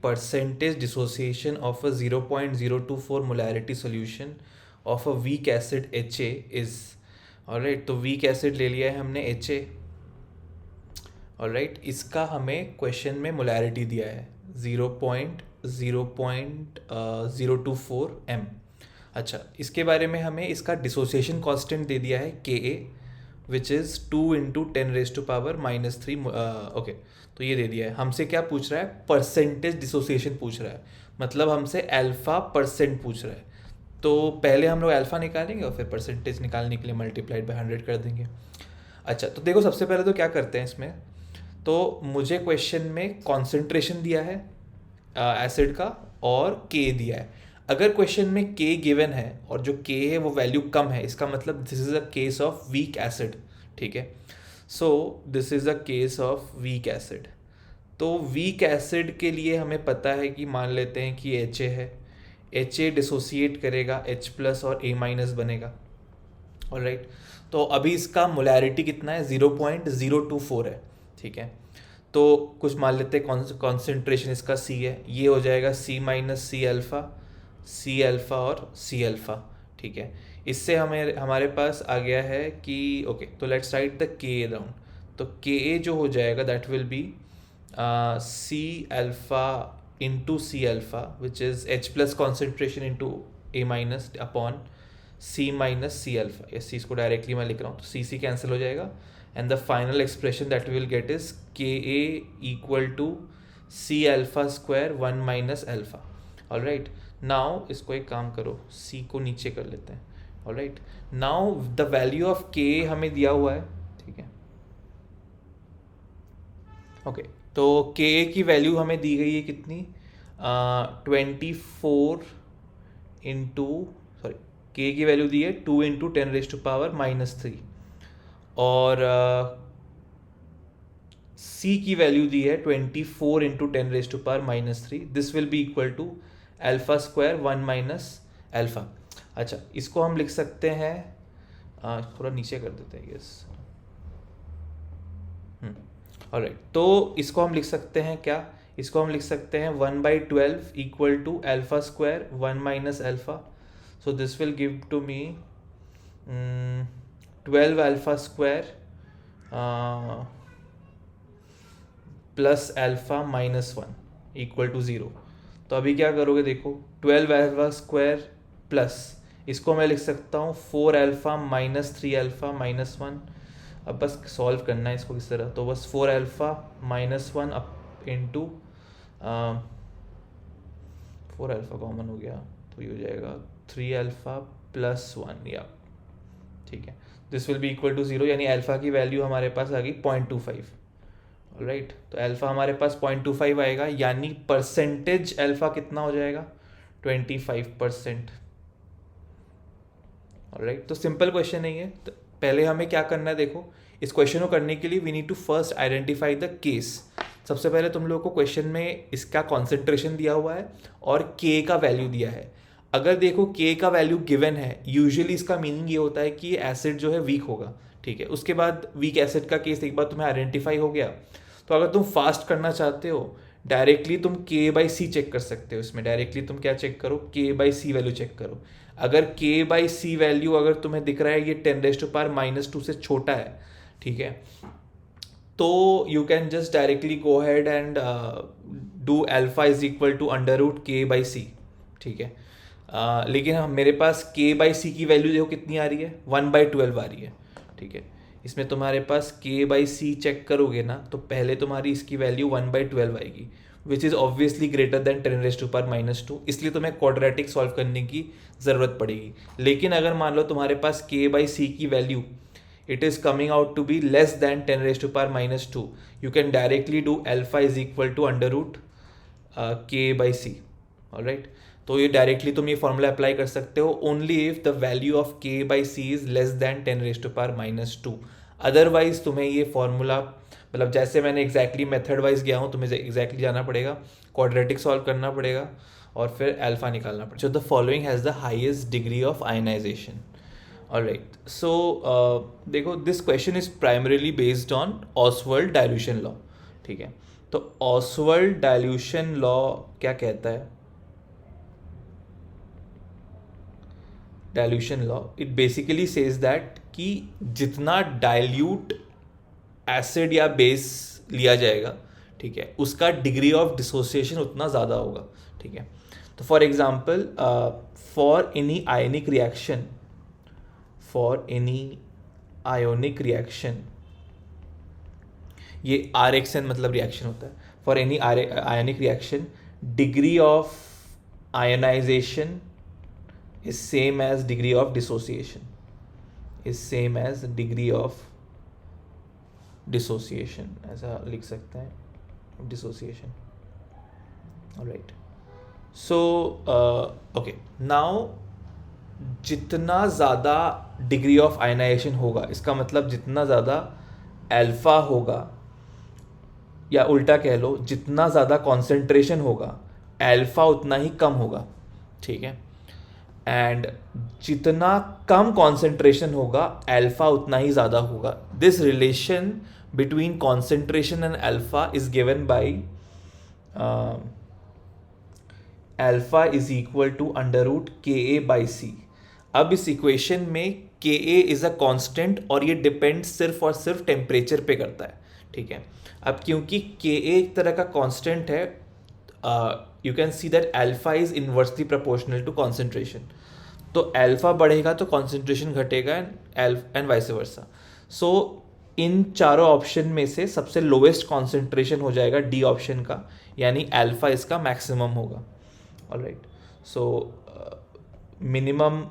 Percentage dissociation of a 0.024 molarity solution of a weak acid HA is. Alright, तो weak acid ले लिया है हमने HA। ऑलराइट, इसका हमें क्वेश्चन में मोलैरिटी दिया है 0.024 m। अच्छा, इसके बारे में हमें इसका डिसोसिएशन कांस्टेंट दे दिया है Ka, which is 2 into 10⁻³ okay. तो ये दे दिया है। हमसे क्या पूछ रहा है? परसेंटेज डिसोसिएशन पूछ रहा है, मतलब हमसे अल्फ़ा परसेंट पूछ रहा है। तो पहले हम लोग अल्फ़ा निकालेंगे और फिर परसेंटेज निकालने के लिए मल्टीप्लाइड बाय 100 कर देंगे। अच्छा, तो देखो सबसे पहले तो क्या करते हैं इसमें, तो मुझे क्वेश्चन में कॉन्सेंट्रेशन दिया है एसिड का और के दिया है। अगर क्वेश्चन में के गिवन है और जो के है वो वैल्यू कम है, इसका मतलब this is a case of weak acid. ठीक है, so this is a case of weak acid. तो वीक एसिड के लिए हमें पता है कि मान लेते हैं कि HA है, HA डिसोसिएट करेगा H+ और A- बनेगा। ऑलराइट, तो अभी इसका मोलैरिटी कितना है? 0.024 है। ठीक है, तो कुछ मान लेते हैं कॉन्सेंट्रेशन इसका C है, ये हो जाएगा C- C alpha, C alpha और C अल्फ़ा। ठीक है, इससे हमें हमारे पास आ गया है कि ओके, तो let's write the Ka down. तो Ka जो हो जाएगा that will be C alpha into C alpha which is H+ concentration into A- upon C alpha. इस चीज़ को डायरेक्टली मैं लिख रहा हूँ, तो C कैंसिल हो जाएगा and the final expression that we will get is Ka equal to C alpha square 1 minus alpha. Alright, now इसको एक काम करो, C को नीचे कर लेते हैं। Alright, now the value of Ka हमें दिया हुआ है। ठीक है, ओके, तो Ka की वैल्यू हमें दी गई है कितनी? 24 इंटू सॉरी, Ka की वैल्यू दी है 2 इंटू 10⁻³ और C की वैल्यू दी है 24 into 10⁻³ this will be equal to alpha square 1 minus alpha. अच्छा, इसको हम लिख सकते हैं थोड़ा नीचे कर देते हैं यस। ऑलराइट, तो इसको हम लिख सकते हैं क्या? इसको हम लिख सकते हैं 1/12 equal to alpha square 1 minus alpha. So this will give to me 12 alpha square plus alpha -1 equal to 0। तो अभी क्या करोगे? देखो 12 अल्फ़ा स्क्वायर प्लस, इसको मैं लिख सकता हूँ 4 अल्फ़ा -3 अल्फ़ा -1। अब बस सॉल्व करना है इसको किस तरह, तो बस 4 alpha -1 up into 4 alpha common हो गया तो ये हो जाएगा 3 अल्फ़ा +1 या ठीक है, this will be equal to 0, यानी अल्फ़ा की वैल्यू हमारे पास आ गई 0.25। राइट, तो अल्फ़ा हमारे पास 0.25 आएगा, यानी परसेंटेज अल्फ़ा कितना हो जाएगा? 25%। राइट, तो सिंपल क्वेश्चन नहीं है। तो पहले हमें क्या करना है, देखो इस क्वेश्चन को करने के लिए we need to first identify the case. सबसे पहले तुम लोगों को क्वेश्चन में इसका कॉन्सेंट्रेशन दिया हुआ है और के का वैल्यू दिया है। अगर देखो के का वैल्यू गिवन है, यूजुअली इसका मीनिंग ये होता है कि एसिड जो है वीक होगा। ठीक है, उसके बाद वीक एसिड का केस एक बार तुम्हें आइडेंटिफाई हो गया, तो अगर तुम फास्ट करना चाहते हो डायरेक्टली तुम K/C चेक कर सकते हो। इसमें डायरेक्टली तुम क्या चेक करो? K/C वैल्यू चेक करो। अगर K/C वैल्यू अगर तुम्हें दिख रहा है ये 10⁻² से छोटा है, ठीक है, तो you can just directly go head and do alpha is equal to √K/C। ठीक है, लेकिन हम मेरे पास K/C की वैल्यू देखो कितनी आ रही है? 1/12 आ रही है। ठीक है, इसमें तुम्हारे पास K/C चेक करोगे ना, तो पहले तुम्हारी इसकी वैल्यू 1/12 आएगी, which is obviously greater than 10⁻², इसलिए तुम्हें क्वाड्रेटिक सॉल्व करने की ज़रूरत पड़ेगी। लेकिन अगर मान लो तुम्हारे पास K/C की value it is coming out to be less than 10⁻², you can directly do alpha is equal to √K/C। Alright, तो ये डायरेक्टली तुम ये फॉर्मूला अप्लाई कर सकते हो only if the value of K/C is less than 10⁻²। Otherwise तुम्हें ये formula मतलब जैसे मैंने एग्जैक्टली मेथड वाइज गया हूँ, तुम्हें एग्जैक्टली जाना पड़ेगा, क्वाड्रेटिक सॉल्व करना पड़ेगा और फिर अल्फा निकालना पड़ेगा। जो the following has the highest degree of ionisation. Alright, so देखो this question is primarily based on Ostwald dilution law. ठीक है, तो ऑसवर्ल्ड डाइल्यूशन लॉ क्या कहता है? Dilution law it basically says that कि जितना डाइल्यूट एसिड या बेस लिया जाएगा, ठीक है, उसका डिग्री ऑफ डिसोसिएशन उतना ज़्यादा होगा, ठीक है। तो for example for any ionic reaction, ये RXN मतलब रिएक्शन होता है। For any ionic reaction degree of ionization is same as degree of dissociation, ऐसा लिख सकते हैं, dissociation. Alright, so okay, now जितना ज़्यादा डिग्री ऑफ आयनाइजेशन होगा, इसका मतलब जितना ज़्यादा अल्फा होगा, या उल्टा कह लो जितना ज़्यादा कॉन्सेंट्रेशन होगा अल्फा उतना ही कम होगा, ठीक है। एंड जितना कम कॉन्सेंट्रेशन होगा अल्फा उतना ही ज़्यादा होगा। This relation between concentration and alpha is given by alpha is equal to √KA/C। अब इस इक्वेशन में KA इज अ कांस्टेंट और ये डिपेंड सिर्फ और सिर्फ टेम्परेचर पे करता है, ठीक है। अब क्योंकि KA एक तरह का कांस्टेंट है, you can see that alpha is inversely proportional to concentration. तो अल्फा बढ़ेगा तो कॉन्सेंट्रेशन घटेगा एंड वाइस वर्सा। सो इन चारों ऑप्शन में से सबसे लोवेस्ट कॉन्सेंट्रेशन हो जाएगा डी ऑप्शन का, यानी अल्फा इसका मैक्सिमम होगा। Alright, so minimum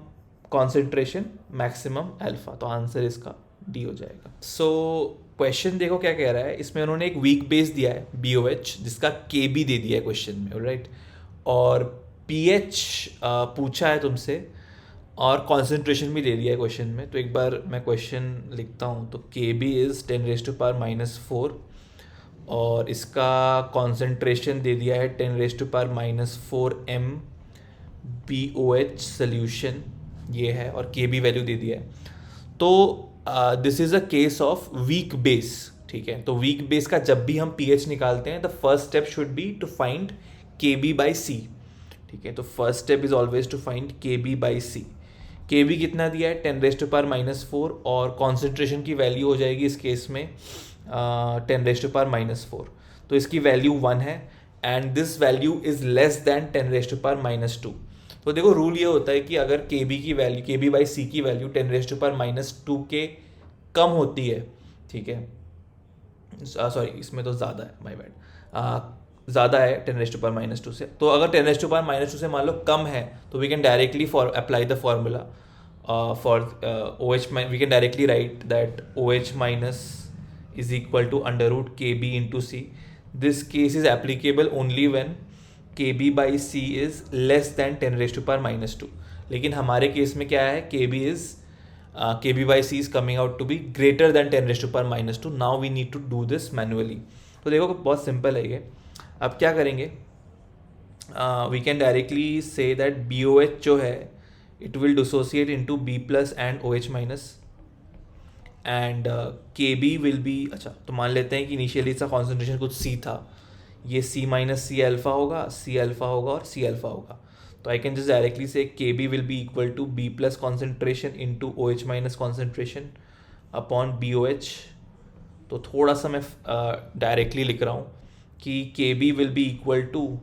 concentration, maximum alpha, तो आंसर इसका डी हो जाएगा। सो क्वेश्चन देखो क्या कह रहा है, इसमें उन्होंने एक वीक बेस दिया है BOH जिसका KB दे दिया है क्वेश्चन में, ऑलराइट, और pH पूछा है तुमसे और कॉन्सेंट्रेशन भी दे दिया है क्वेश्चन में। तो एक बार मैं क्वेश्चन लिखता हूँ। तो KB इज़ 10⁻⁻⁴ और इसका कॉन्सेंट्रेशन दे दिया है 10⁻⁻⁴ MbOH सोल्यूशन, ये है, और KB वैल्यू दे दिया है। तो this is a case of week base, ठीक है। तो वीक बेस का जब भी हम pH निकालते हैं the first step should be to find KB/C, ठीक है। तो first step is always to find KB/C। KB कितना दिया है 10⁻⁻⁴ और कॉन्सेंट्रेशन की वैल्यू हो जाएगी इस केस में 10⁻⁻⁴। तो इसकी वैल्यू 1 है and this value is less than 10⁻⁻²। तो देखो रूल ये होता है कि अगर KB की वैल्यू, KB/C की वैल्यू 10⁻⁻² के कम होती है, ठीक है, सॉरी इसमें तो ज़्यादा है, माय बैड, ज़्यादा है 10⁻⁻² से। तो अगर 10⁻⁻² से मान लो कम है तो we can directly apply the formula for OH, we can directly write that OH minus is equal to √KB/C। This case is applicable only when KB/C is less than 10⁻⁻²। लेकिन हमारे केस में क्या है, KB/C is coming out to be greater than 10⁻⁻². Now we need to do this manually. तो देखो बहुत simple है ये। अब क्या करेंगे, we can directly say that BOH जो है it will dissociate into B+ and OH-, and KB will be, अच्छा तो मान लेते हैं कि इनिशियली इसका कॉन्सेंट्रेशन कुछ C था, ये C- C अल्फा होगा, C अल्फा होगा और C अल्फा होगा। तो I can just directly say KB will be equal to B+ concentration into OH- concentration upon BOH। तो थोड़ा सा मैं डायरेक्टली लिख रहा हूँ कि KB will be equal to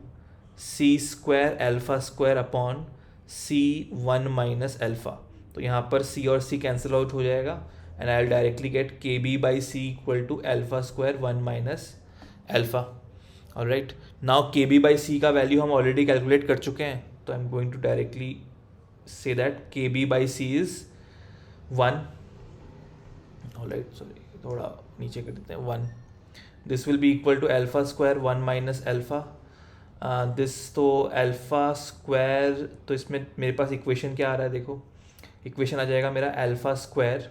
C² α² upon C1 - alpha. तो यहाँ पर C और C कैंसिल आउट हो जाएगा and I will directly get KB/C equal to α² 1 - alpha. Alright, now KB/C का वैल्यू हम ऑलरेडी कैलकुलेट कर चुके हैं, तो I am going to directly say that KB/C is 1। Alright, sorry थोड़ा नीचे कर देते हैं, 1। This will be equal to α² 1 - alpha. This तो α², तो इसमें मेरे पास इक्वेशन क्या आ रहा है, देखो इक्वेशन आ जाएगा मेरा α²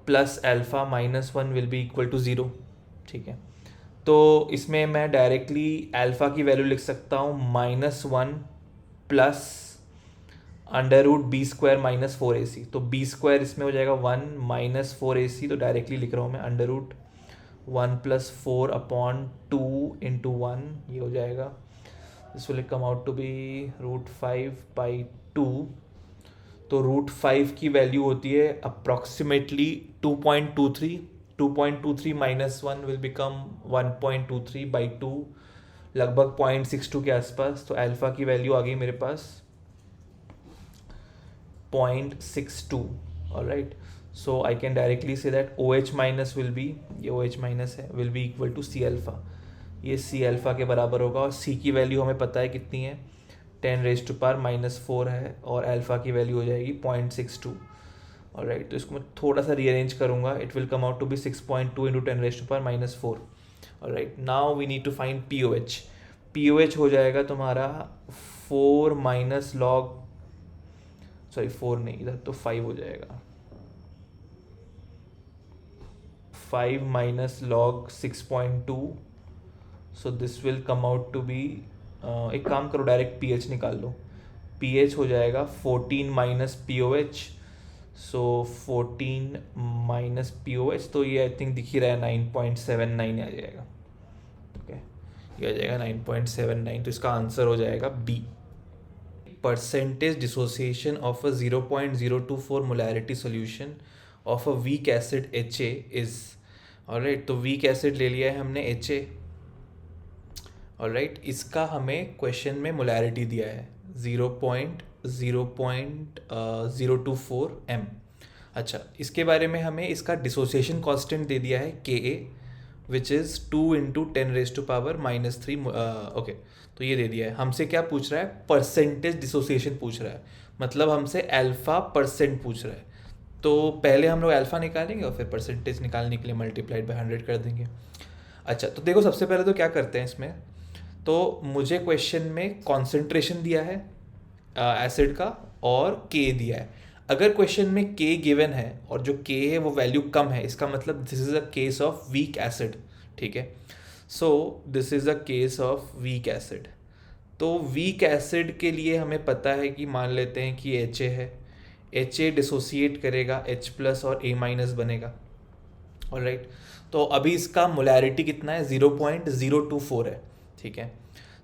plus alpha -1 will be equal to 0, ठीक है। तो इसमें मैं डायरेक्टली अल्फ़ा की वैल्यू लिख सकता हूँ -1 प्लस √B² - 4AC। तो B² इसमें हो जाएगा 1 - 4AC, तो डायरेक्टली लिख रहा हूँ मैं 1+4/2 ये हो जाएगा. This will come out to be √5/2. तो √5 की वैल्यू होती है अप्रॉक्सीमेटली 2.23. 2.23 -1 विल बिकम 1.23/2, लगभग 0.62 के आसपास. तो अल्फ़ा की वैल्यू आ गई मेरे पास 0.62. Alright, so I can directly say that OH minus will be, ये OH माइनस है, will be equal to C alpha. ये C अल्फ़ा के बराबर होगा. और C की वैल्यू हमें पता है कितनी है, 10⁻⁻⁴ है. और अल्फ़ा की वैल्यू हो जाएगी 0.62. ऑलराइट, तो इसको मैं थोड़ा सा रीअरेंज करूँगा. It will come out to be 6.2 × 10⁻⁴. Alright, now we need to find POH. POH हो जाएगा तुम्हारा 4 माइनस लॉग, सॉरी 4 नहीं, इधर तो 5 हो जाएगा. 5 minus log 6.2. So this will come out to be, एक काम करो डायरेक्ट PH निकाल लो. PH हो जाएगा 14 माइनस POH. सो 14 माइनस POH, तो ये आई थिंक दिख ही रहा है 9.79 आ जाएगा. ओके, ये आ जाएगा 9.79. तो इसका आंसर हो जाएगा B. Percentage dissociation of a 0.024 molarity solution of a weak acid HA is. Alright, तो वीक एसिड ले लिया है हमने HA. ऑलराइट, इसका हमें क्वेश्चन में मोलैरिटी दिया है 0.024 m. अच्छा, इसके बारे में हमें इसका डिसोसिएशन कांस्टेंट दे दिया है Ka, विच इज़ 2 × 10⁻⁻³ ओके, तो ये दे दिया है. हमसे क्या पूछ रहा है, परसेंटेज डिसोसिएशन पूछ रहा है, मतलब हमसे अल्फ़ा परसेंट पूछ रहा है. तो पहले हम लोग अल्फ़ा निकालेंगे और फिर परसेंटेज निकालने के लिए मल्टीप्लाइड बाय 100 कर देंगे. अच्छा, तो देखो सबसे पहले तो क्या करते हैं इसमें, तो मुझे क्वेश्चन में कॉन्सेंट्रेशन दिया है एसिड का और K दिया है. अगर क्वेश्चन में K गिवन है और जो K है वो वैल्यू कम है, इसका मतलब this is a case of weak acid. ठीक है, so this is a case of weak acid. तो वीक एसिड के लिए हमें पता है कि मान लेते हैं कि HA है, HA डिसोसिएट करेगा H+ और A- बनेगा. ऑलराइट, तो अभी इसका मोलैरिटी कितना है, 0.024 है. ठीक है,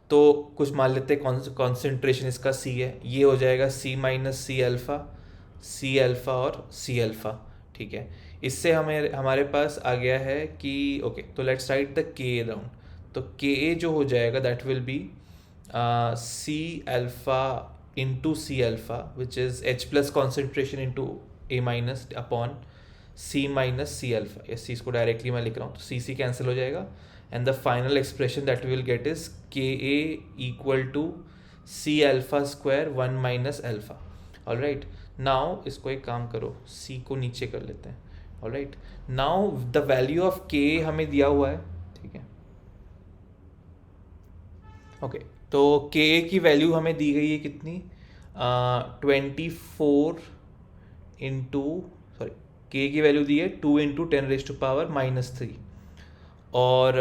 तो कुछ मान लेते हैं कॉन्सेंट्रेशन इसका C है, ये हो जाएगा C minus C alpha, C alpha और C अल्फ़ा. ठीक है, इससे हमारे पास आ गया है कि ओके, तो let's write the Ka down. तो Ka जो हो जाएगा that will be C alpha into C alpha, which is H+ concentration into A- upon C minus C alpha. इस चीज़ को डायरेक्टली मैं लिख रहा हूँ, तो C कैंसिल हो जाएगा. And the final expression that we will get is Ka equal to C alpha square 1 minus alpha. Alright, now इसको एक काम करो, C को नीचे कर लेते हैं. Alright, now the value of Ka हमें दिया हुआ है. ठीक है, ओके, तो Ka की वैल्यू हमें दी गई है कितनी, 24 इंटू, सॉरी, Ka की वैल्यू दी है 2 × 10⁻⁻³ और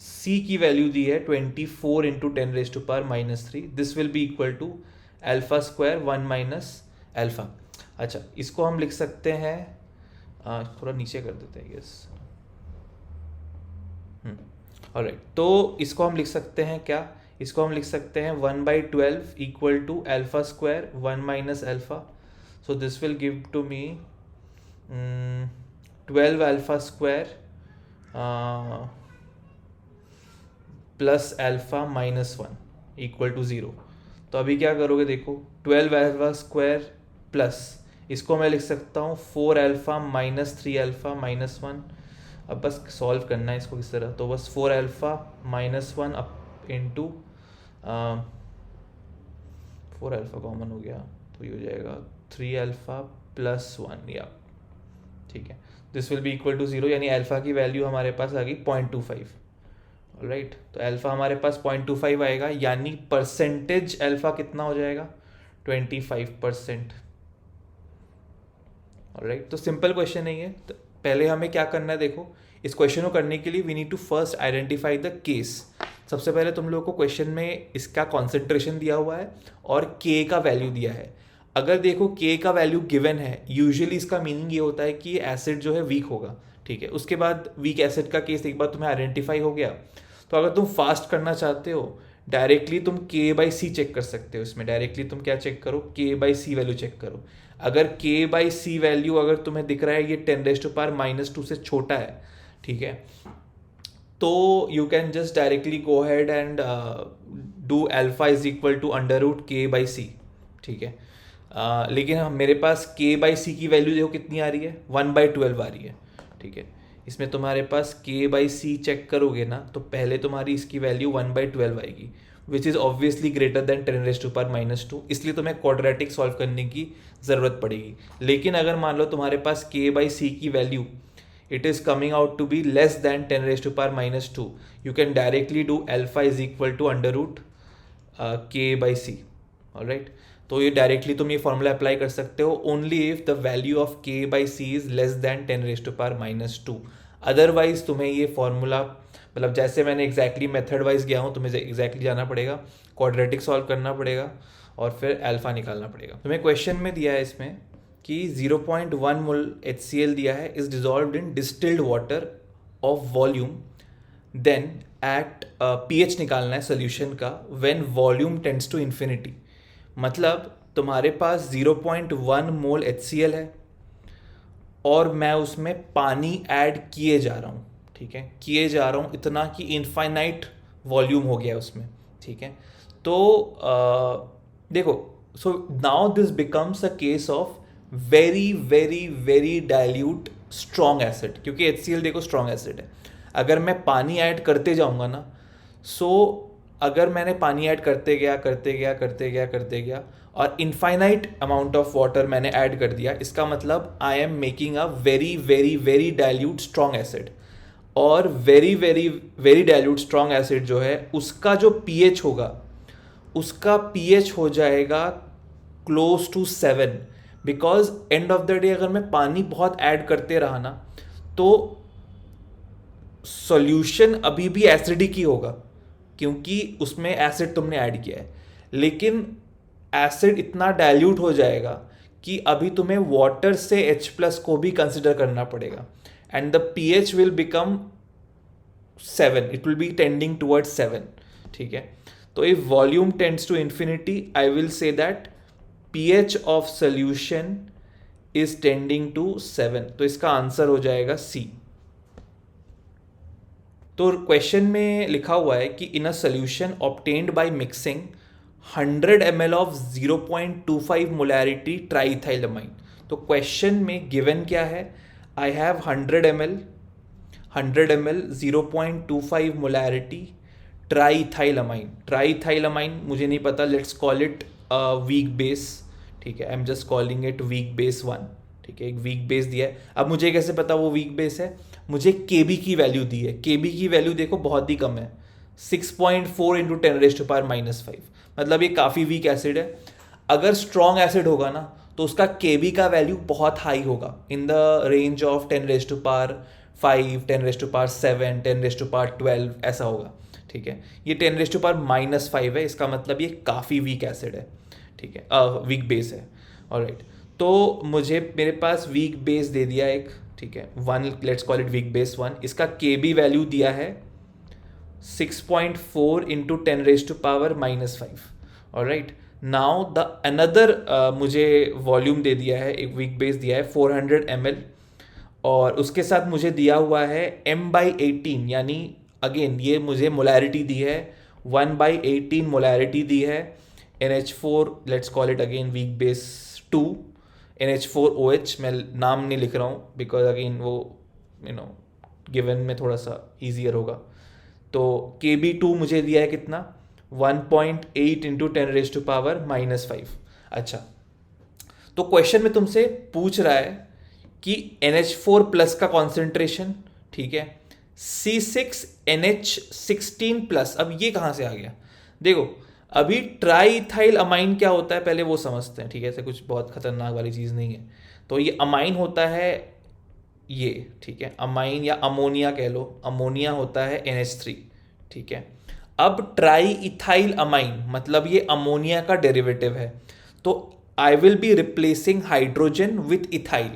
C की वैल्यू दी है 24 × 10⁻⁻³. This will be equal to alpha square 1 minus alpha. अच्छा, इसको हम लिख सकते हैं, थोड़ा नीचे कर देते हैं यस. ऑलराइट, तो इसको हम लिख सकते हैं क्या, इसको हम लिख सकते हैं 1/12 equal to alpha square 1 minus alpha. So this will give to me 12 alpha square plus alpha -1 equal to 0. तो अभी क्या करोगे, देखो 12 अल्फ़ा स्क्वायर प्लस, इसको मैं लिख सकता हूँ 4 अल्फ़ा माइनस 3 अल्फ़ा -1. अब बस सॉल्व करना है इसको किस तरह, तो बस 4 alpha -1 up into 4 alpha common हो गया, तो ये हो जाएगा 3 अल्फ़ा प्लस 1 या. ठीक है, this will be equal to 0, यानी अल्फ़ा की वैल्यू हमारे पास आ गई 0.25. ऑलराइट, तो अल्फ़ा हमारे पास 0.25 आएगा, यानी परसेंटेज अल्फ़ा कितना हो जाएगा, 25%. ऑलराइट, तो सिंपल क्वेश्चन नहीं है. तो पहले हमें क्या करना है, देखो इस क्वेश्चन को करने के लिए we need to first identify the case. सबसे पहले तुम लोगों को क्वेश्चन में इसका कॉन्सेंट्रेशन दिया हुआ है और K का वैल्यू दिया है. अगर देखो K का वैल्यू गिवन है, यूजुअली इसका मीनिंग ये होता है कि एसिड जो है वीक होगा. ठीक है। उसके बाद वीक एसिड का केस एक बार तुम्हें आइडेंटिफाई हो गया, तो अगर तुम फास्ट करना चाहते हो डायरेक्टली तुम K/C चेक कर सकते हो। इसमें डायरेक्टली तुम क्या चेक करो, K/C वैल्यू चेक करो। अगर K/C वैल्यू अगर तुम्हें दिख रहा है ये 10⁻⁻² से छोटा है, ठीक है, तो you can just directly go head and do alpha is equal to √K/C, ठीक है। लेकिन मेरे पास K/C की वैल्यू देखो कितनी आ रही है, 1/12 आ रही है, ठीक है। इसमें तुम्हारे पास K/C चेक करोगे ना, तो पहले तुम्हारी इसकी वैल्यू 1/12 आएगी, which is obviously greater than 10⁻², इसलिए तुम्हें क्वाड्रेटिक सॉल्व करने की ज़रूरत पड़ेगी। लेकिन अगर मान लो तुम्हारे पास K/C की value it is coming out to be less than 10⁻², you can directly do alpha is equal to √K/C, alright। तो ये डायरेक्टली तुम ये फॉर्मूला अप्लाई कर सकते हो only if the value of K/C is less than 10⁻²। Otherwise तुम्हें ये formula, मतलब जैसे मैंने एग्जैक्टली मेथड वाइज गया हूँ, तुम्हें एग्जैक्टली जाना पड़ेगा, क्वाड्रेटिक सॉल्व करना पड़ेगा और फिर अल्फा निकालना पड़ेगा। तुम्हें क्वेश्चन में दिया है इसमें कि 0.1 मोल HCl दिया है is dissolved in distilled water of volume, then at pH निकालना है सोल्यूशन का when volume tends to infinity. मतलब तुम्हारे पास 0.1 मोल HCl है और मैं उसमें पानी ऐड किए जा रहा हूँ, ठीक है, किए जा रहा हूँ इतना कि इनफाइनाइट वॉल्यूम हो गया उसमें, ठीक है। तो देखो, so now this becomes a case of very very very dilute strong acid, क्योंकि HCl देखो स्ट्रॉन्ग एसिड है। अगर मैं पानी ऐड करते जाऊँगा ना, सो अगर मैंने पानी ऐड करते गया और इनफाइनाइट अमाउंट ऑफ वाटर मैंने ऐड कर दिया, इसका मतलब I am making a very very very dilute strong acid. और very very very dilute strong acid जो है उसका जो pH होगा, उसका pH हो जाएगा close to 7, because end of the day अगर मैं पानी बहुत ऐड करते रहा ना, तो सॉल्यूशन अभी भी एसिडिक ही होगा क्योंकि उसमें एसिड तुमने ऐड किया है, लेकिन एसिड इतना डाइल्यूट हो जाएगा कि अभी तुम्हें वाटर से H+ को भी कंसिडर करना पड़ेगा and the pH will become 7, it will be tending towards 7, ठीक है। तो if volume tends to infinity, I will say that pH of solution is tending to 7, तो इसका आंसर हो जाएगा C। तो क्वेश्चन में लिखा हुआ है कि in a solution obtained by mixing 100 ml of 0.25 molarity triethylamine. तो क्वेश्चन में गिवन क्या है, I have 100 ml 0.25 molarity triethylamine. Triethylamine मुझे नहीं पता, let's call it weak base, ठीक है, I am just calling it weak base 1, ठीक है। एक वीक बेस दिया है, अब मुझे कैसे पता वो वीक बेस है, मुझे Kb की वैल्यू दी है। Kb की वैल्यू देखो बहुत ही कम है, 6.4 इंटू 10⁻⁵, मतलब ये काफ़ी वीक एसिड है। अगर स्ट्रॉन्ग एसिड होगा ना, तो उसका Kb का वैल्यू बहुत हाई होगा, इन द रेंज ऑफ 10⁵, 10⁻7, 10⁻12 ऐसा होगा, ठीक है। ये 10⁻⁻5 है, इसका मतलब ये काफ़ी वीक एसिड है, ठीक है, वीक बेस है, ऑलराइट। तो मुझे मेरे पास वीक बेस दे दिया एक, ठीक है, 1, let's call it weak base 1। इसका Kb वैल्यू दिया है 6.4 into 10⁻⁻5, alright. Now the another मुझे वॉल्यूम दे दिया है, एक वीक बेस दिया है 400 ml, और उसके साथ मुझे दिया हुआ है m/18, यानी अगेन ये मुझे मोलैरिटी दी है 1/18 मोलैरिटी दी है NH4, let's call it again weak base 2, NH4OH। मैं नाम नहीं लिख रहा हूँ बिकॉज अगेन वो गिवन में थोड़ा सा ईजियर होगा। तो Kb2 मुझे दिया है कितना, 1.8 इंटू 10⁻⁻5। अच्छा, तो क्वेश्चन में तुमसे पूछ रहा है कि NH4+ का कॉन्सेंट्रेशन, ठीक है, C6NH16+, अब ये कहाँ से आ गया। देखो अभी ट्राईइथाइल अमाइन क्या होता है पहले वो समझते हैं, ठीक है, ऐसे कुछ बहुत खतरनाक वाली चीज़ नहीं है। तो ये अमाइन होता है ये, ठीक है, अमाइन या अमोनिया कह लो, अमोनिया होता है NH3, ठीक है। अब ट्राईइथाइल अमाइन मतलब ये अमोनिया का डेरिवेटिव है, तो I will be replacing hydrogen with ethyl.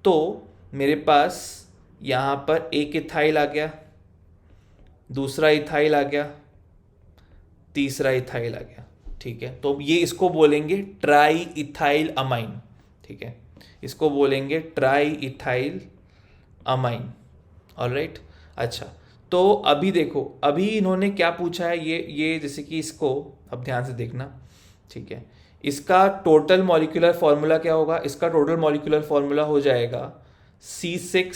तो मेरे पास यहाँ पर एक इथाइल आ गया, दूसरा इथाइल आ गया, तीसरा इथाइल आ गया। ठीक है, तो ये इसको बोलेंगे ट्राई इथाइल अमाइन। ठीक है, इसको बोलेंगे ट्राई इथाइल अमाइन। ऑलराइट, अच्छा तो अभी देखो, अभी इन्होंने क्या पूछा है, ये जैसे कि इसको अब ध्यान से देखना। ठीक है, इसका टोटल मॉलिक्यूलर फॉर्मूला क्या होगा? इसका टोटल मॉलिक्यूलर फॉर्मूला हो जाएगा C6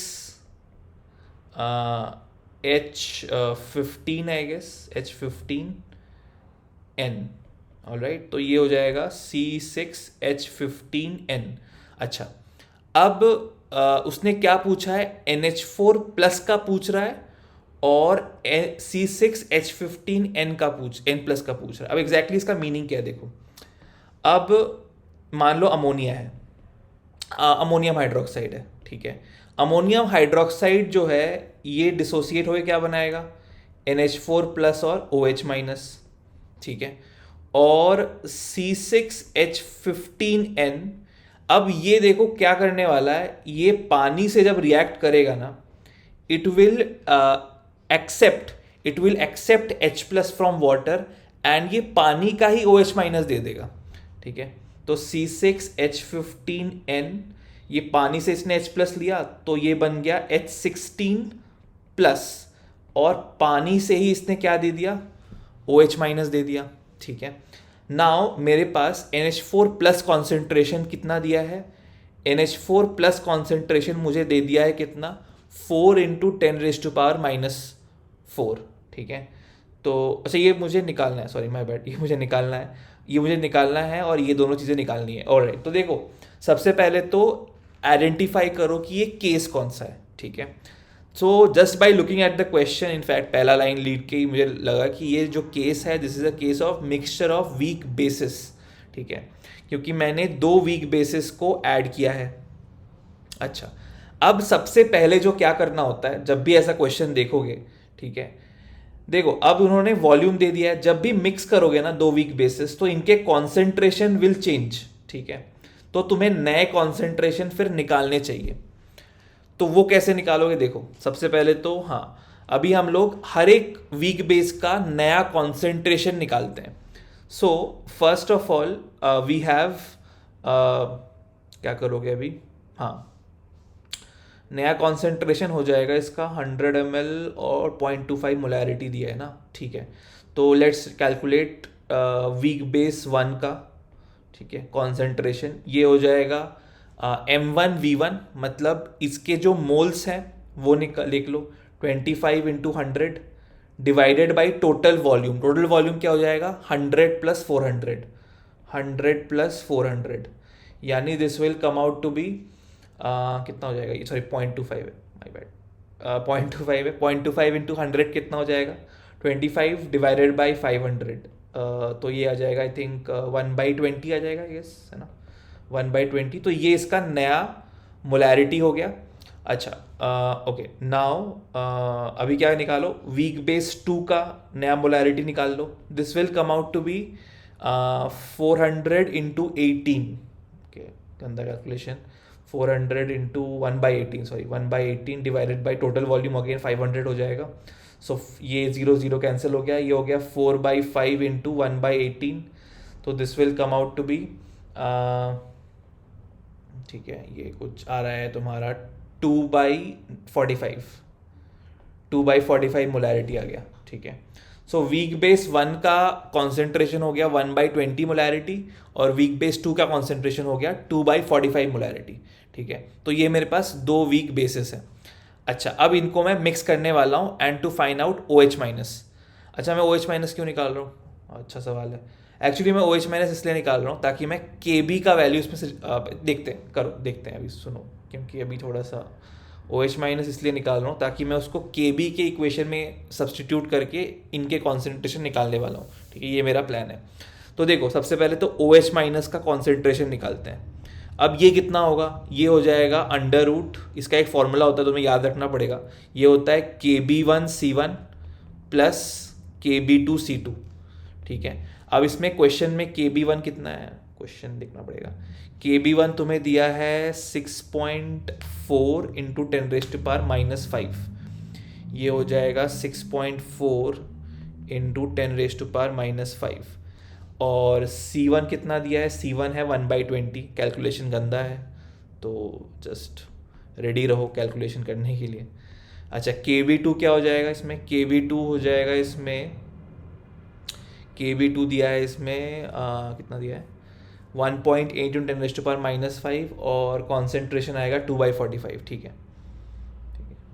H15 I guess, H15N। Alright, तो ये हो जाएगा C6H15N। अच्छा, अब उसने क्या पूछा है? NH4 प्लस का पूछ रहा है और C6H15N का N प्लस का पूछ रहा है। अब एग्जैक्टली इसका मीनिंग क्या है देखो। अब मान लो अमोनिया है, अमोनियम हाइड्रोक्साइड है। ठीक है, अमोनियम हाइड्रोक्साइड जो है ये डिसोसिएट होकर क्या बनाएगा? NH4 प्लस और OH माइनस। ठीक है, और C6H15N, अब ये देखो क्या करने वाला है, ये पानी से जब रिएक्ट करेगा ना, it will accept H plus from water and ये पानी का ही OH माइनस दे देगा। ठीक है, तो C6H15N, ये पानी से इसने H प्लस लिया तो ये बन गया H16 प्लस, और पानी से ही इसने क्या दे दिया? OH माइनस दे दिया। ठीक है, नाउ मेरे पास NH4 प्लस कॉन्सेंट्रेशन कितना दिया है? NH4 प्लस कॉन्सेंट्रेशन मुझे दे दिया है कितना? 4 × 10⁻⁴। ठीक है, तो अच्छा ये मुझे निकालना है, सॉरी माय बैड, ये मुझे निकालना है और ये दोनों चीज़ें निकालनी है। ऑलराइट, तो देखो सबसे पहले तो आइडेंटिफाई करो कि ये केस कौन सा है। ठीक है, so just by looking at the question, in fact पहला लाइन लीड के ही मुझे लगा कि ये जो केस है, this is a case of mixture of weak bases. ठीक है, क्योंकि मैंने 2 वीक बेसिस को ऐड किया है। अच्छा, अब सबसे पहले जो क्या करना होता है जब भी ऐसा क्वेश्चन देखोगे, ठीक है, देखो अब उन्होंने वॉल्यूम दे दिया है, जब भी मिक्स करोगे ना 2 वीक बेसिस तो इनके कॉन्सेंट्रेशन विल चेंज। ठीक है, तो तुम्हें नए कॉन्सेंट्रेशन फिर निकालने चाहिए। तो वो कैसे निकालोगे? देखो सबसे पहले तो हाँ, अभी हम लोग हर एक वीक बेस का नया कॉन्सेंट्रेशन निकालते हैं। So first of all we have, क्या करोगे अभी? हाँ, नया कॉन्सेंट्रेशन हो जाएगा इसका 100 ml और 0.25 मोलैरिटी दिया है ना। ठीक है, तो लेट्स कैलकुलेट वीक बेस 1 का। ठीक है, कॉन्सेंट्रेशन ये हो जाएगा M1V1, मतलब इसके जो मोल्स हैं वो लिख लो 25 × 100 divided by total volume. Total volume क्या हो जाएगा? 100 + 400, 100 + 400, यानी this will come out to be कितना हो जाएगा? सॉरी 0.25 है, माय बैड, 0.25 है। 0.25 × 100 कितना हो जाएगा? 25 डिवाइडेड बाई 500, तो ये आ जाएगा आई थिंक 1/20 आ जाएगा, यस है ना, 1/20। तो ये इसका नया मोलैरिटी हो गया। अच्छा, ओके, नाउ अभी क्या निकालो? वीक बेस 2 का नया मोलैरिटी निकाल लो। This will come out to be 400 × 18। Okay, गंदा calculation. 400 × 1/18, sorry 1/18 divided by total volume again 500 हो जाएगा। सो ये 0 0 कैंसिल हो गया, ये हो गया 4/5 × 1/18। तो this will come out to be, ठीक है, ये कुछ आ रहा है तुम्हारा 2/45, 2/45 मोलैरिटी आ गया। ठीक है, सो वीक बेस 1 का कॉन्सेंट्रेशन हो गया 1/20 मोलैरिटी और वीक बेस 2 का कॉन्सेंट्रेशन हो गया 2/45 मोलैरिटी। ठीक है, तो ये मेरे पास 2 वीक बेसिस है। अच्छा, अब इनको मैं मिक्स करने वाला हूँ and to find out OH minus. अच्छा, मैं OH माइनस क्यों निकाल रहा हूँ? अच्छा सवाल है। एक्चुअली मैं OH माइनस इसलिए निकाल रहा हूँ ताकि मैं KB का वैल्यू इसमें से देखते हैं अभी सुनो, क्योंकि अभी थोड़ा सा OH माइनस इसलिए निकाल रहा हूँ ताकि मैं उसको KB के इक्वेशन में सब्सटीट्यूट करके इनके कॉन्सेंट्रेशन निकालने वाला हूँ। ठीक है, ये मेरा प्लान है। तो देखो सबसे पहले तो OH माइनस का कॉन्सेंट्रेशन निकालते हैं। अब ये कितना होगा? ये हो जाएगा √, इसका एक फॉर्मूला होता है तुम्हें याद रखना पड़ेगा, ये होता है Kb1C1 + Kb2C2। ठीक है, अब इसमें क्वेश्चन में Kb1 कितना है? क्वेश्चन देखना पड़ेगा। KB1 तुम्हें दिया है 6.4 इंटू 10⁻⁻5, ये हो जाएगा 6.4 इंटू 10⁻⁻5। और C1 कितना दिया है, C1 है 1/20, कैलकुलेशन गंदा है तो जस्ट रेडी रहो कैलकुलेशन करने के लिए। अच्छा KB2 क्या हो जाएगा इसमें, KB2 हो जाएगा इसमें, KB2 दिया है इसमें कितना दिया है 1.8 इंटू 10⁻⁻5 और कॉन्सेंट्रेशन आएगा 2/45, ठीक है।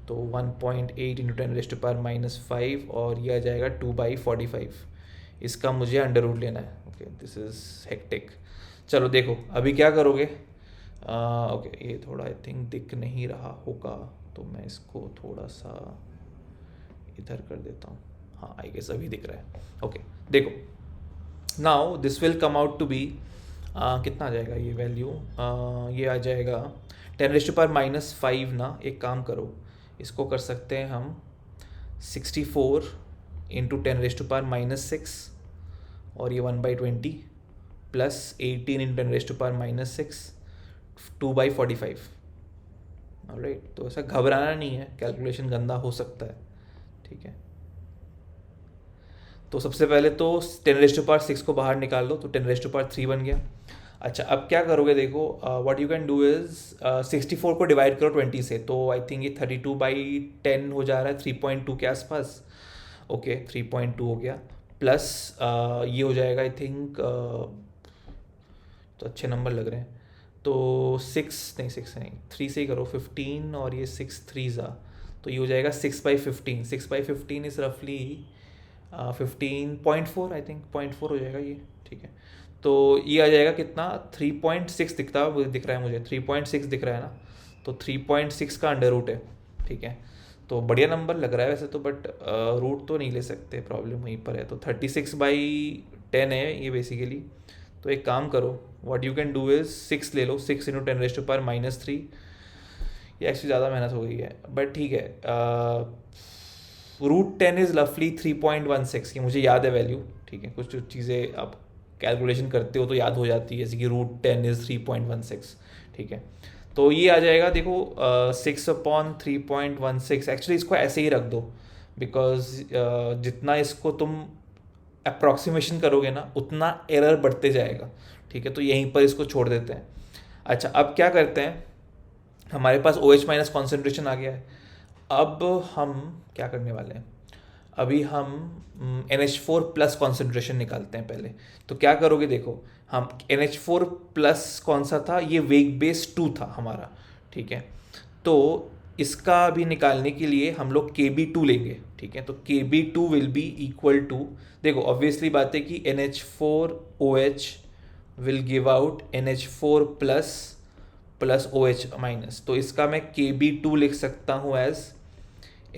तो 1.8 इंटू 10⁻⁻5 और ये आ जाएगा 2/45। इसका मुझे अंडर रूट लेना है। Okay this is hectic. चलो देखो अभी क्या करोगे। ओके ये थोड़ा आई थिंक दिख नहीं रहा होगा तो मैं इसको थोड़ा सा इधर कर देता हूँ। हाँ आई गेस अभी दिख रहा है। ओके देखो now this will come out to be कितना आ जाएगा ये वैल्यू, ये आ जाएगा 10⁻⁻5 ना। एक काम करो इसको कर सकते हैं हम 64 इंटू 10⁻⁻6 और ये 1/20 प्लस 18 इंटू 10⁻⁻6 2/45। ऑलराइट, तो ऐसा घबराना नहीं है, कैलकुलेशन गंदा हो सकता है, ठीक है। तो सबसे पहले तो 10⁻6 को बाहर निकाल लो तो 10⁻3 बन गया। अच्छा अब क्या करोगे देखो, what you can do is 64 को डिवाइड करो 20 से, तो आई थिंक ये 32/10 हो जा रहा है, 3.2 के आसपास। ओके 3.2 हो गया प्लस ये हो जाएगा आई थिंक, तो अच्छे नंबर लग रहे हैं तो 6 नहीं 3 से ही करो, 15 और ये 6 3 ज़ा, तो ये हो जाएगा 6/15। 6/15 इज़ रफली 15.4 आई थिंक 0.4 हो जाएगा ये, ठीक है। तो ये आ जाएगा कितना 3.6 दिख रहा है मुझे, 3.6 दिख रहा है ना, तो 3.6 का अंडर रूट है, ठीक है। तो बढ़िया नंबर लग रहा है वैसे तो, बट रूट तो नहीं ले सकते, प्रॉब्लम वहीं पर है। तो 36/10 है ये बेसिकली। तो एक काम करो, what you can do is 6 ले लो, 6 इंटू 10⁻⁻3। ये एक्चुअली ज़्यादा मेहनत हो गई है बट ठीक है। √10 इज़ लफली 3.16 की मुझे याद है वैल्यू, ठीक है। कुछ चीज़ें आप कैलकुलेशन करते हो तो याद हो जाती है, जैसे कि √10 इज़ 3.16, ठीक है। तो ये आ जाएगा देखो 6/3.16। एक्चुअली इसको ऐसे ही रख दो बिकॉज जितना इसको तुम अप्रॉक्सीमेशन करोगे ना उतना एरर बढ़ते जाएगा, ठीक है। तो यहीं पर इसको छोड़ देते हैं। अच्छा अब क्या करते हैं, हमारे पास OH माइनस कॉन्सेंट्रेशन आ गया है। अब हम क्या करने वाले हैं, अभी हम NH4 प्लस कॉन्सेंट्रेशन निकालते हैं पहले। तो क्या करोगे देखो, हम NH4 प्लस कौन सा था, ये वेग बेस 2 था हमारा, ठीक है। तो इसका भी निकालने के लिए हम लोग KB2 लेंगे, ठीक है। तो KB2 will be equal to, देखो ऑब्वियसली बात है कि NH4OH will give out NH4 plus OH minus. तो इसका मैं KB2 लिख सकता हूँ as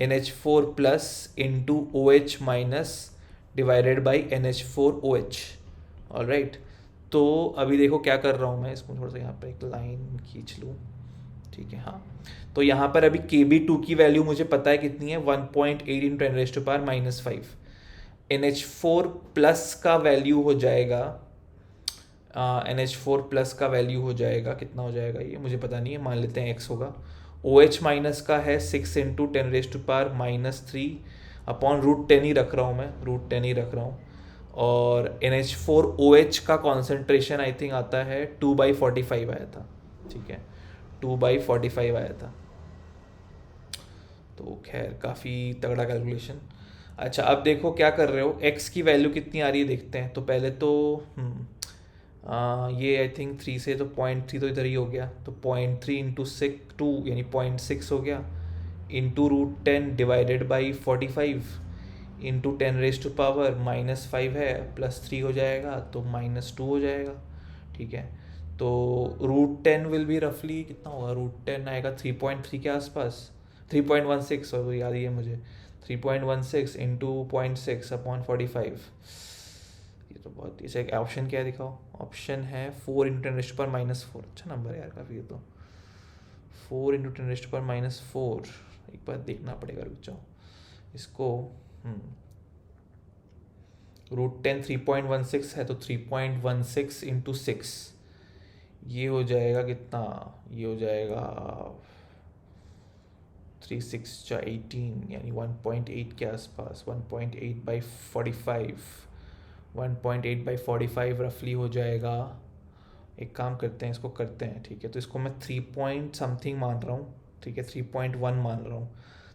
NH4 plus into OH minus divided by NH4OH। Alright, तो अभी देखो क्या कर रहा हूँ मैं, इसको थोड़ा सा यहाँ पर एक लाइन खींच लूँ, ठीक है। हाँ तो यहाँ पर अभी KB2 की वैल्यू मुझे पता है कितनी है, 1.8 इंटू 10⁻⁻5। NH4 प्लस का वैल्यू हो जाएगा, NH4 प्लस का वैल्यू हो जाएगा, कितना हो जाएगा ये मुझे पता नहीं है, मान लेते हैं X होगा। OH माइनस का है 6 इंटू 10⁻⁻3 अपॉन √10 ही रख रहा हूँ मैं, √10 ही रख रहा हूँ। और NH4OH का कॉन्सेंट्रेशन आई थिंक आता है 2/45 आया था, ठीक है, 2/45 आया था। तो खैर काफ़ी तगड़ा कैलकुलेशन। अच्छा अब देखो क्या कर रहे हो, X की वैल्यू कितनी आ रही है देखते हैं। तो पहले तो ये आई थिंक 3 से, तो 0.3 तो इधर ही हो गया, तो 0.3 इंटू 2 यानी 0.6 हो गया, इंटू √10 डिवाइडेड बाई 45 इंटू 10⁻⁻5 है, प्लस 3 हो जाएगा तो -2 हो जाएगा, ठीक है। तो √10 विल बी रफली कितना होगा, √10 आएगा 3.3 के आसपास, 3.16 और याद ही है मुझे, 3.16 इंटू 0.6 अपॉन 45। ये तो बहुत, इसे एक ऑप्शन क्या है दिखाओ, ऑप्शन है 4 इंटू 10⁻⁻4। अच्छा नंबर है यार काफ़ी, ये तो 4 इंटू 10⁻⁻4। एक बार देखना पड़ेगा, रुक जाओ इसको। √10 3.16 है, तो 3.16 इंटू 6, ये हो जाएगा कितना, ये हो जाएगा 3 6 जा 18, यानी 1.8 के आसपास, 1.8 बाई 45, 1.8 बाई 45 रफली हो जाएगा। एक काम करते हैं, इसको करते हैं, ठीक है। तो इसको मैं 3 पॉइंट समथिंग मान रहा हूँ, ठीक है, 3.1 मान रहा हूँ।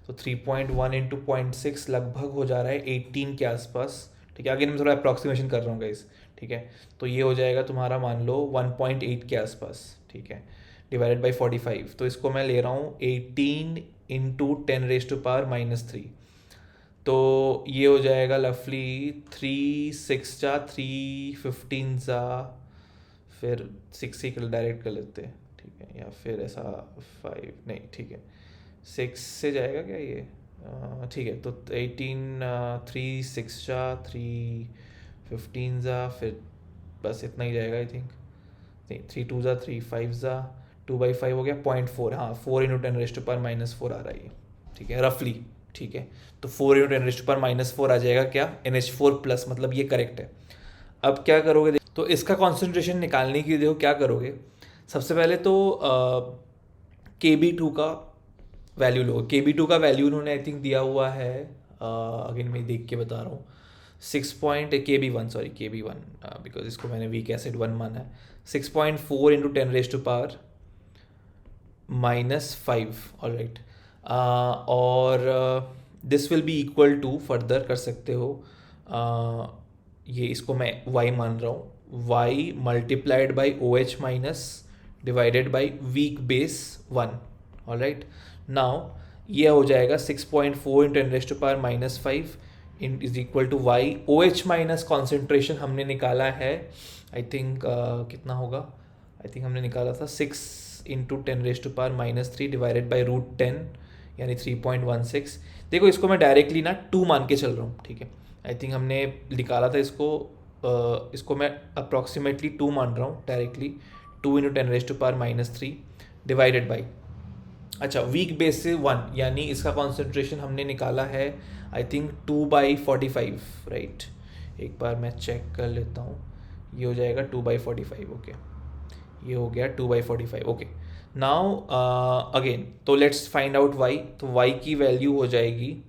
तो 3.1 इंटू 0.6 लगभग हो जा रहा है 18 के आसपास, ठीक है। आगे मैं थोड़ा अप्रॉक्सीमेशन कर रहा हूँ गाइस, ठीक है। तो ये हो जाएगा तुम्हारा, मान लो 1.8 के आसपास, ठीक है, डिवाइडेड बाई 45। तो इसको मैं ले रहा हूँ 18 इंटू 10⁻⁻3। तो ये हो जाएगा लफली 3 6 जा 3 15 जा, फिर 6 ही डायरेक्ट कर लेते हैं, ठीक है, या फिर ऐसा 5 नहीं, ठीक है, 6 से जाएगा क्या ये, ठीक है। तो 18 3 6 जा 3 15 जा, फिर बस इतना ही जाएगा आई थिंक, नहीं 3 2 जा 3 5 जा 2/5 हो गया 0.4, हाँ 4 इंटू 10⁻⁻4 आ रहा है ये, ठीक है, रफली, ठीक है। तो 4 इंटू 10⁻⁻4 आ जाएगा क्या, NH4+, मतलब ये करेक्ट है। अब क्या करोगे, तो इसका कॉन्सेंट्रेशन निकालने के लिए देखो क्या करोगे। सबसे पहले तो Kb2 का वैल्यू लो। Kb2 का वैल्यू उन्होंने आई थिंक दिया हुआ है, अगेन मैं देख के बता रहा हूँ, Kb1 सॉरी Kb1, बिकॉज इसको मैंने वीक एसिड 1 माना है। 6.4 इंटू 10⁻⁻5, ऑलराइट। और this will be equal to, further कर सकते हो, ये इसको मैं y मान रहा हूँ, y multiplied by OH minus divided by weak base 1, alright. Now ये हो जाएगा 6.4 into 10⁻⁻5 is equal to y, OH minus concentration हमने निकाला है आई थिंक, कितना होगा, आई थिंक हमने निकाला था 6 इंटू 10⁻⁻3 डिवाइडेड बाई √10, यानी 3.16। देखो इसको मैं डायरेक्टली ना 2 मान के चल रहा हूँ, ठीक है। आई थिंक हमने निकाला था इसको मैं अप्रॉक्सीमेटली 2 मान रहा हूँ डायरेक्टली, 2 इंटू 10⁻⁻3 डिवाइडेड बाई, अच्छा वीक बेस से 1, यानी इसका कॉन्सेंट्रेशन हमने निकाला है आई थिंक 2/45, राइट। एक बार मैं चेक कर लेता हूँ, ये हो जाएगा 2/45, ओके, ये हो गया 2/45, ओके। नाउ अगेन, तो लेट्स फाइंड आउट y। तो y की वैल्यू हो जाएगी,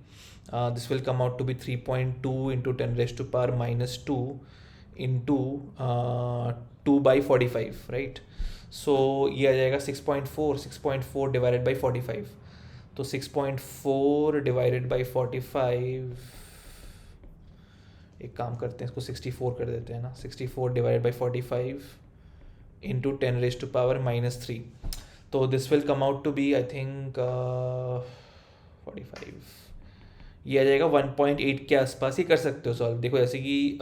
this will come out to be 3.2 into 10⁻⁻2 into 2/45, right. So ये आ जाएगा 6.4 डिवाइडेड बाई 45। तो 6.4 डिवाइडेड बाई 45, एक काम करते हैं, इसको 64 कर देते हैं ना, 64 डिवाइडेड बाई 45 इंटू 10⁻⁻3। तो this will come out to be I think 45, ये आ जाएगा 1.8 के आसपास ही कर सकते हो सॉल्व। देखो जैसे कि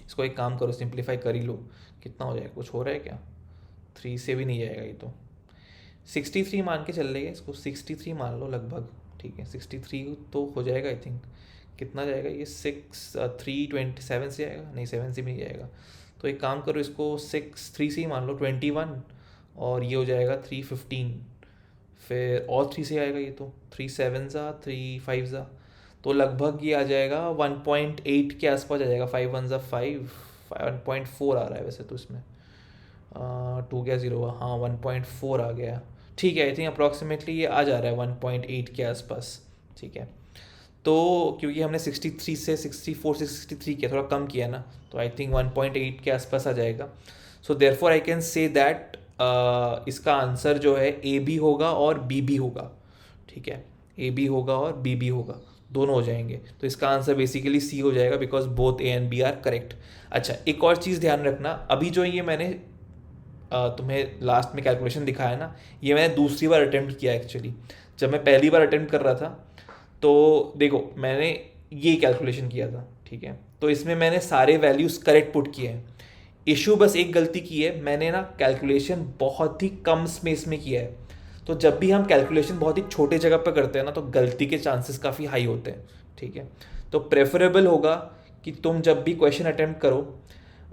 इसको एक काम करो, सिंप्लीफाई कर ही लो, कितना हो जाएगा, कुछ हो रहा है क्या, 3 से भी नहीं जाएगा ये तो, 63 मान के चल रही है इसको, 63 मान लो लगभग, ठीक है, 63 तो हो जाएगा आई थिंक। कितना जाएगा ये, 327 से आएगा, नहीं 7 से भी नहीं जाएगा। तो एक काम करो, इसको 3 से ही मान लो 21, और ये हो जाएगा 315, फिर और 3 से आएगा ये तो 3 7 जा 3 5 जा, तो लगभग ये आ जाएगा 1.8 के आसपास आ जाएगा, 5 1 जा 5, 1.4 आ रहा है वैसे तो इसमें, 2 क्या 0 हुआ, हाँ 1.4 आ गया, ठीक है। आई थिंक अप्रॉक्सीमेटली ये आ जा रहा है 1.8 के आसपास, ठीक है। तो क्योंकि हमने 63 से 64 से 63 किया, थोड़ा कम किया ना, तो आई थिंक 1.8 के आसपास आ जाएगा। So therefore I can say that इसका आंसर जो है ए भी होगा और बी भी होगा, ठीक है, ए भी होगा और बी भी होगा, दोनों हो जाएंगे। तो इसका आंसर बेसिकली सी हो जाएगा, because both A and B are correct. अच्छा एक और चीज़ ध्यान रखना, अभी जो ये मैंने तुम्हें लास्ट में कैलकुलेशन दिखाया ना, ये मैंने दूसरी बार अटेम्प्ट किया एक्चुअली। जब मैं पहली बार अटेम्प्ट कर रहा था तो देखो मैंने ये कैलकुलेशन किया था, ठीक है, तो इसमें मैंने सारे वैल्यूज़ करेक्ट पुट किए हैं। इशू बस एक गलती की है, मैंने ना कैलकुलेशन बहुत ही कम स्पेस में किया है। तो जब भी हम कैलकुलेशन बहुत ही छोटे जगह पर करते हैं ना, तो गलती के चांसेस काफ़ी हाई होते हैं, ठीक है। तो प्रेफरेबल होगा कि तुम जब भी क्वेश्चन अटेम्प्ट करो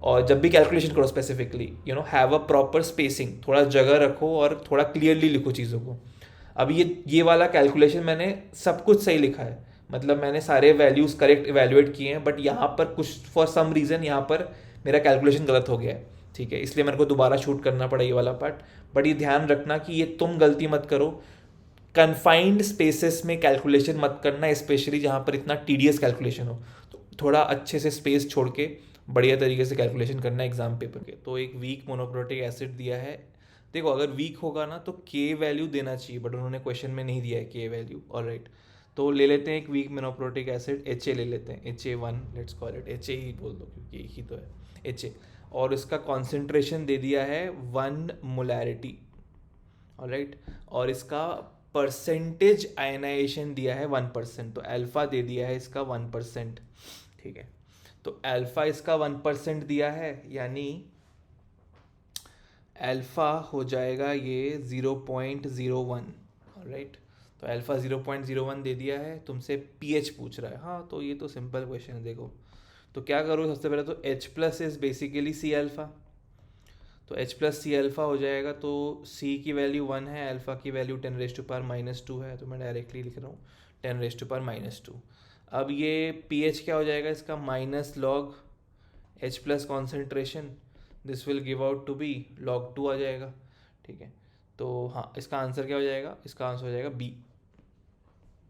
और जब भी कैलकुलेशन करो, specifically have a proper spacing, थोड़ा जगह रखो और थोड़ा क्लियरली लिखो चीज़ों को। अब ये वाला कैलकुलेशन मैंने सब कुछ सही लिखा है, मतलब मैंने सारे वैल्यूज़ करेक्ट इवेल्युएट किए हैं, बट यहाँ पर कुछ फॉर सम रीज़न यहाँ पर मेरा कैलकुलेशन गलत हो गया है, ठीक है, इसलिए मेरे को दोबारा शूट करना पड़ा ये वाला पार्ट। बट ये ध्यान रखना कि ये तुम गलती मत करो, कन्फाइंड स्पेसेस में कैलकुलेशन मत करना, स्पेशली जहाँ पर इतना टीडियस कैलकुलेशन हो। तो थोड़ा अच्छे से स्पेस छोड़ के बढ़िया तरीके से कैलकुलेशन करना एग्जाम पेपर के। तो एक वीक मोनोप्रोटिक एसिड दिया है, देखो अगर वीक होगा ना तो के वैल्यू देना चाहिए, बट उन्होंने क्वेश्चन में नहीं दिया है के वैल्यू। ऑलराइट, तो ले लेते हैं एक weak monoprotic acid H A ले लेते हैं, HA1 let's call it, H A ही बोल दो क्योंकि एक ही तो है एच ए। और इसका कॉन्सेंट्रेशन दे दिया है 1 मोलैरिटी। ऑलराइट, और इसका परसेंटेज आयनाइजेशन दिया है 1%, तो अल्फा दे दिया है इसका 1%, ठीक है। तो अल्फा इसका 1% दिया है, यानी अल्फा हो जाएगा ये 0.01। राइट, तो अल्फा 0.01 दे दिया है, तुमसे पीएच पूछ रहा है। हाँ, तो ये तो सिंपल क्वेश्चन है। देखो तो क्या करो, सबसे पहले तो H plus is basically C alpha, तो H प्लस सी अल्फा हो जाएगा। तो C की वैल्यू 1 है, अल्फा की वैल्यू 10⁻⁻² है, तो मैं डायरेक्टली लिख रहा हूँ 10⁻²। अब ये pH क्या हो जाएगा इसका, minus log H plus concentration, this will give out to be log 2 आ जाएगा, ठीक है। तो हाँ, इसका आंसर क्या हो जाएगा, इसका आंसर हो जाएगा बी।